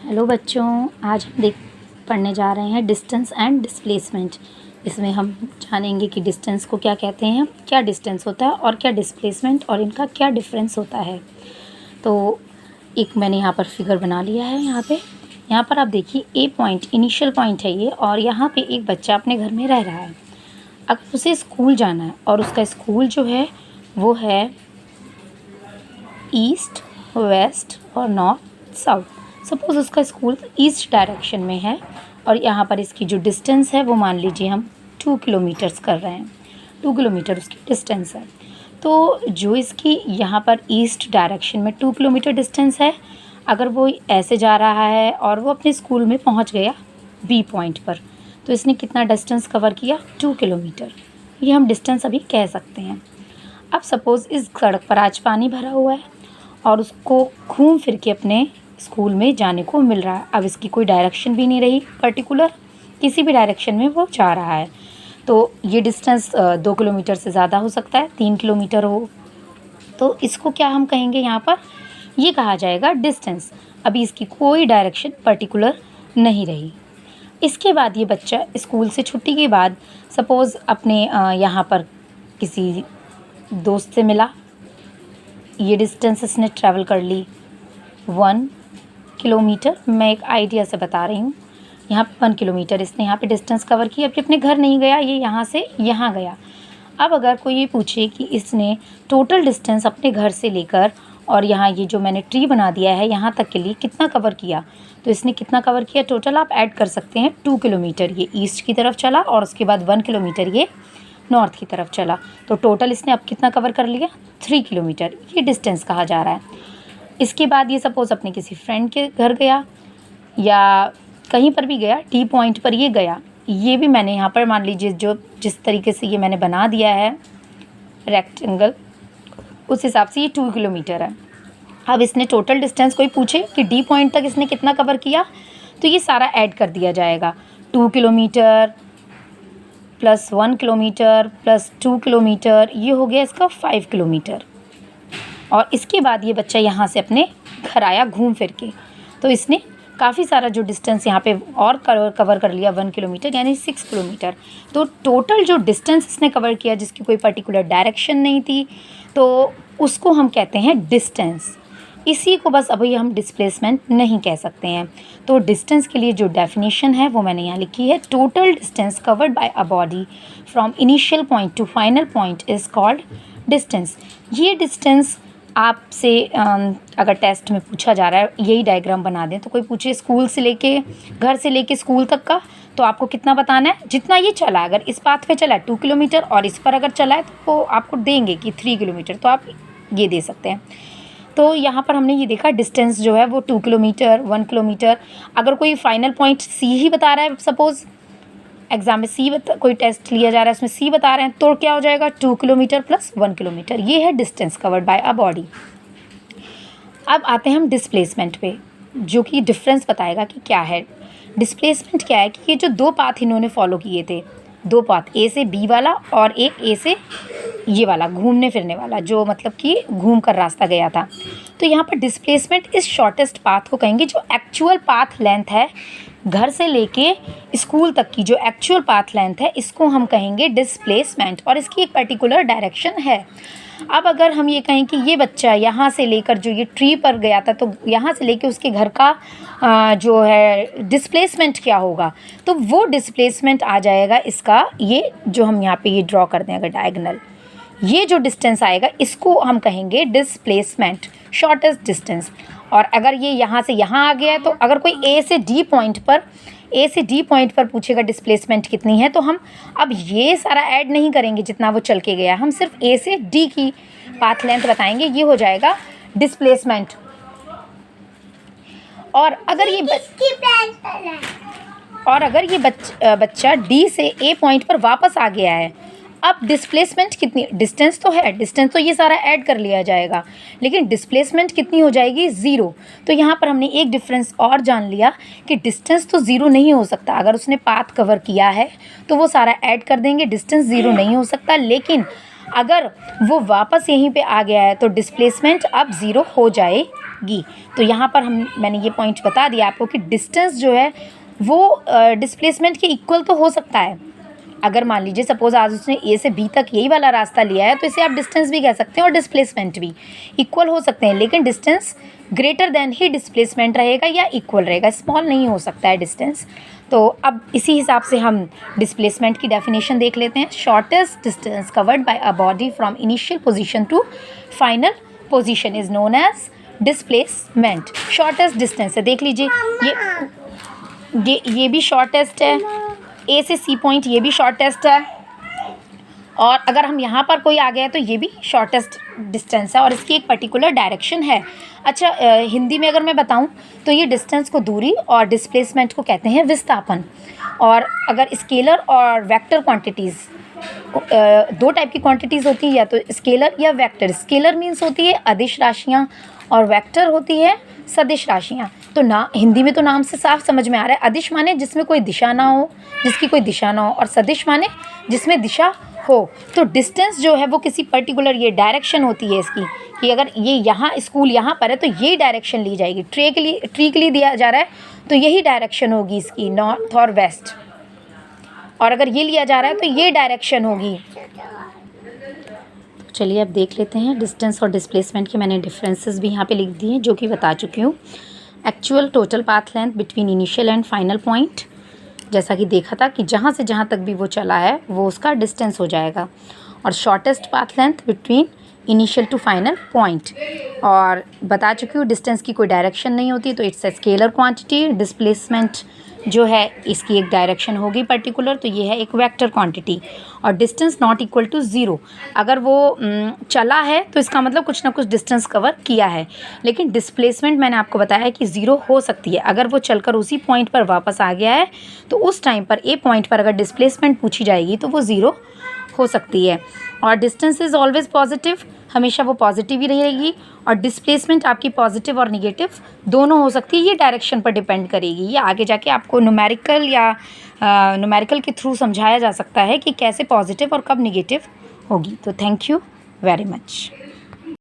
Hello बच्चों, आज हम पढ़ने जा रहे हैं डिस्टेंस एंड डिस्प्लेसमेंट। इसमें हम जानेंगे कि डिस्टेंस को क्या कहते हैं, क्या डिस्टेंस होता है और क्या डिस्प्लेसमेंट और इनका क्या डिफरेंस होता है। तो एक मैंने यहाँ पर फिगर बना लिया है। यहाँ पर आप देखिए ए पॉइंट इनिशियल पॉइंट है ये, और यहाँ पे एक बच्चा अपने घर में रह रहा है। अब उसे स्कूल जाना है और उसका स्कूल जो है वो है ईस्ट, वेस्ट और नॉर्थ, साउथ। सपोज़ उसका स्कूल ईस्ट डायरेक्शन में है और यहाँ पर इसकी जो डिस्टेंस है वो मान लीजिए हम 2 किलोमीटर्स कर रहे हैं। 2 किलोमीटर उसकी डिस्टेंस है। तो जो इसकी यहाँ पर ईस्ट डायरेक्शन में 2 किलोमीटर डिस्टेंस है, अगर वो ऐसे जा रहा है और वो अपने स्कूल में पहुँच गया बी पॉइंट पर, तो इसने कितना डिस्टेंस कवर किया? 2 किलोमीटर। ये हम डिस्टेंस अभी कह सकते हैं। अब सपोज़ इस सड़क पर आज पानी भरा हुआ है और उसको घूम फिर के अपने स्कूल में जाने को मिल रहा है। अब इसकी कोई डायरेक्शन भी नहीं रही पर्टिकुलर, किसी भी डायरेक्शन में वो जा रहा है। तो ये डिस्टेंस 2 किलोमीटर से ज़्यादा हो सकता है, 3 किलोमीटर हो, तो इसको क्या हम कहेंगे? यहाँ पर ये कहा जाएगा डिस्टेंस। अभी इसकी कोई डायरेक्शन पर्टिकुलर नहीं रही। इसके बाद ये बच्चा स्कूल से छुट्टी के बाद सपोज़ अपने यहाँ पर किसी दोस्त से मिला। ये डिस्टेंस इसने ट्रैवल कर ली 1 किलोमीटर। मैं एक आइडिया से बता रही हूँ। यहाँ पे 1 किलोमीटर इसने यहाँ पे डिस्टेंस कवर की। अभी अपने घर नहीं गया, ये यहाँ से यहाँ गया। अब अगर कोई ये पूछे कि इसने टोटल डिस्टेंस अपने घर से लेकर और यहाँ ये जो मैंने ट्री बना दिया है यहाँ तक के लिए कितना कवर किया, तो इसने कितना कवर किया टोटल आप ऐड कर सकते हैं। 2 किलोमीटर ये ईस्ट की तरफ चला और उसके बाद 1 किलोमीटर ये नॉर्थ की तरफ चला, तो टोटल इसने अब कितना कवर कर लिया? 3 किलोमीटर। ये डिस्टेंस कहा जा रहा है। इसके बाद ये सपोज़ अपने किसी फ्रेंड के घर गया या कहीं पर भी गया, टी पॉइंट पर ये गया। ये भी मैंने यहाँ पर मान लीजिए जिस तरीके से ये मैंने बना दिया है रेक्टेंगल, उस हिसाब से ये 2 किलोमीटर है। अब इसने टोटल डिस्टेंस कोई पूछे कि डी पॉइंट तक इसने कितना कवर किया, तो ये सारा ऐड कर दिया जाएगा। 2 kilometre plus 1 kilometre plus 2 kilometre, ये हो गया इसका 5 किलोमीटर। और इसके बाद ये बच्चा यहाँ से अपने घर आया घूम फिर के, तो इसने काफ़ी सारा जो डिस्टेंस यहाँ पे और कवर कर लिया 1 किलोमीटर, यानी 6 किलोमीटर। तो टोटल जो डिस्टेंस इसने कवर किया जिसकी कोई पर्टिकुलर डायरेक्शन नहीं थी, तो उसको हम कहते हैं डिस्टेंस। इसी को बस अभी हम डिस्प्लेसमेंट नहीं कह सकते हैं। तो डिस्टेंस के लिए जो डेफिनेशन है वो मैंने यहाँ लिखी है। Total distance covered by a body from initial point two final point is called distance. ये डिस्टेंस आपसे अगर टेस्ट में पूछा जा रहा है, यही डायग्राम बना दें, तो कोई पूछे स्कूल से लेके घर से लेके स्कूल तक का, तो आपको कितना बताना है? जितना ये चला, अगर इस पाथ पे चला 2 किलोमीटर और इस पर अगर चला है तो आपको देंगे कि 3 किलोमीटर, तो आप ये दे सकते हैं। तो यहाँ पर हमने ये देखा डिस्टेंस जो है वो 2 किलोमीटर, 1 किलोमीटर। अगर कोई फाइनल पॉइंट सी ही बता रहा है, सपोज़ एग्ज़ाम में कोई टेस्ट लिया जा रहा है उसमें सी बता रहे हैं, तो क्या हो जाएगा? 2 किलोमीटर प्लस 1 किलोमीटर। ये है distance covered by a body. अब आते हैं हम डिस्प्लेसमेंट पे, जो कि डिफरेंस बताएगा कि क्या है डिस्प्लेसमेंट। क्या है कि ये जो 2 पाथ इन्होंने फॉलो किए थे, 2 पाथ, ए से बी वाला और एक ए से ये वाला घूमने फिरने वाला, जो मतलब कि घूम कर रास्ता गया था। तो यहाँ पर डिस्प्लेसमेंट इस शॉर्टेस्ट पाथ को कहेंगे। जो एक्चुअल पाथ लेंथ है घर से लेके स्कूल तक की, जो एक्चुअल पाथ लेंथ है, इसको हम कहेंगे डिस्प्लेसमेंट, और इसकी एक पर्टिकुलर डायरेक्शन है। अब अगर हम ये कहें कि ये बच्चा यहाँ से लेकर जो ये ट्री पर गया था, तो यहाँ से लेके उसके घर का जो है डिस्प्लेसमेंट क्या होगा, तो वो डिस्प्लेसमेंट आ जाएगा इसका, ये जो हम यहाँ पे ये ड्रॉ कर दें अगर डायगोनल, ये जो डिस्टेंस आएगा इसको हम कहेंगे डिस्प्लेसमेंट, शॉर्टेस्ट डिस्टेंस। और अगर ये यहाँ से यहाँ आ गया है, तो अगर कोई ए से डी पॉइंट पर पूछेगा डिस्प्लेसमेंट कितनी है, तो हम अब ये सारा ऐड नहीं करेंगे जितना वो चल के गया, हम सिर्फ ए से डी की पाथ लेंथ बताएंगे, ये हो जाएगा डिस्प्लेसमेंट। और अगर ये बच्चा डी से ए पॉइंट पर वापस आ गया है, अब डिस्प्लेसमेंट कितनी? डिस्टेंस तो है, डिस्टेंस तो ये सारा ऐड कर लिया जाएगा, लेकिन डिस्प्लेसमेंट कितनी हो जाएगी? 0। तो यहाँ पर हमने एक डिफरेंस और जान लिया कि डिस्टेंस तो 0 नहीं हो सकता। अगर उसने पाथ कवर किया है तो वो सारा ऐड कर देंगे, डिस्टेंस 0 नहीं हो सकता। लेकिन अगर वो वापस यहीं पे आ गया है तो डिस्प्लेसमेंट अब 0 हो जाएगी। जाएगी। तो यहाँ पर मैंने ये पॉइंट बता दिया आपको कि डिस्टेंस जो है वो डिस्प्लेसमेंट के इक्वल तो हो सकता है। अगर मान लीजिए सपोज आज उसने ए से बी तक यही वाला रास्ता लिया है तो इसे आप डिस्टेंस भी कह सकते हैं और डिस्प्लेसमेंट भी इक्वल हो सकते हैं, लेकिन डिस्टेंस ग्रेटर देन ही डिस्प्लेसमेंट रहेगा या इक्वल रहेगा, स्मॉल नहीं हो सकता है डिस्टेंस। तो अब इसी हिसाब से हम डिस्प्लेसमेंट की डेफिनेशन देख लेते हैं। Shortest distance covered by a body from initial position to final position is known as displacement. Shortest distance है, देख लीजिए ये भी शॉर्टेस्ट है, ए से सी पॉइंट ये भी शॉर्टेस्ट है, और अगर हम यहाँ पर कोई आ गया है तो ये भी शॉर्टेस्ट डिस्टेंस है और इसकी एक पर्टिकुलर डायरेक्शन है। अच्छा, हिंदी में अगर मैं बताऊँ तो ये डिस्टेंस को दूरी और डिस्प्लेसमेंट को कहते हैं विस्थापन। और अगर स्केलर और वेक्टर क्वांटिटीज़, दो टाइप की क्वांटिटीज़ होती है, या तो स्केलर या वेक्टर। स्केलर मीन्स होती है अदिश राशियाँ और वेक्टर होती है सदिश राशियाँ। तो ना हिंदी में तो नाम से साफ समझ में आ रहा है, अदिश माने जिसमें कोई दिशा ना हो, जिसकी कोई दिशा ना हो, और सदिश माने जिसमें दिशा हो। तो डिस्टेंस जो है वो किसी पर्टिकुलर ये डायरेक्शन होती है इसकी, कि अगर ये यहाँ स्कूल यहाँ पर है तो यही डायरेक्शन ली जाएगी। ट्री के लिए दिया जा रहा है तो यही डायरेक्शन होगी इसकी, नॉर्थ और वेस्ट। और अगर ये लिया जा रहा है तो ये डायरेक्शन होगी। चलिए अब देख लेते हैं डिस्टेंस और डिस्प्लेसमेंट के मैंने डिफरेंसेस भी यहाँ पे लिख दिए जो कि बता चुकी हूँ। Actual total path length between initial and final point, जैसा कि देखा था कि जहाँ से जहाँ तक भी वो चला है वो उसका डिस्टेंस हो जाएगा। और shortest path length between initial to final point, और बता चुकी हूँ डिस्टेंस की कोई डायरेक्शन नहीं होती तो it's a scalar quantity. Displacement जो है इसकी एक डायरेक्शन होगी पर्टिकुलर, तो ये है एक वेक्टर क्वांटिटी। और distance not equal to zero, अगर वो चला है तो इसका मतलब कुछ ना कुछ डिस्टेंस कवर किया है। लेकिन डिस्प्लेसमेंट मैंने आपको बताया कि ज़ीरो हो सकती है, अगर वो चलकर उसी पॉइंट पर वापस आ गया है तो उस टाइम पर ए पॉइंट पर अगर डिस्प्लेसमेंट पूछी जाएगी तो वो ज़ीरो हो सकती है। और डिस्टेंस इज़ ऑलवेज पॉजिटिव, हमेशा वो पॉजिटिव ही रहेगी। और डिस्प्लेसमेंट आपकी पॉजिटिव और निगेटिव दोनों हो सकती है, ये डायरेक्शन पर डिपेंड करेगी। ये आगे जाके आपको न्यूमेरिकल या न्यूमेरिकल के थ्रू समझाया जा सकता है कि कैसे पॉजिटिव और कब निगेटिव होगी। तो थैंक यू वेरी मच।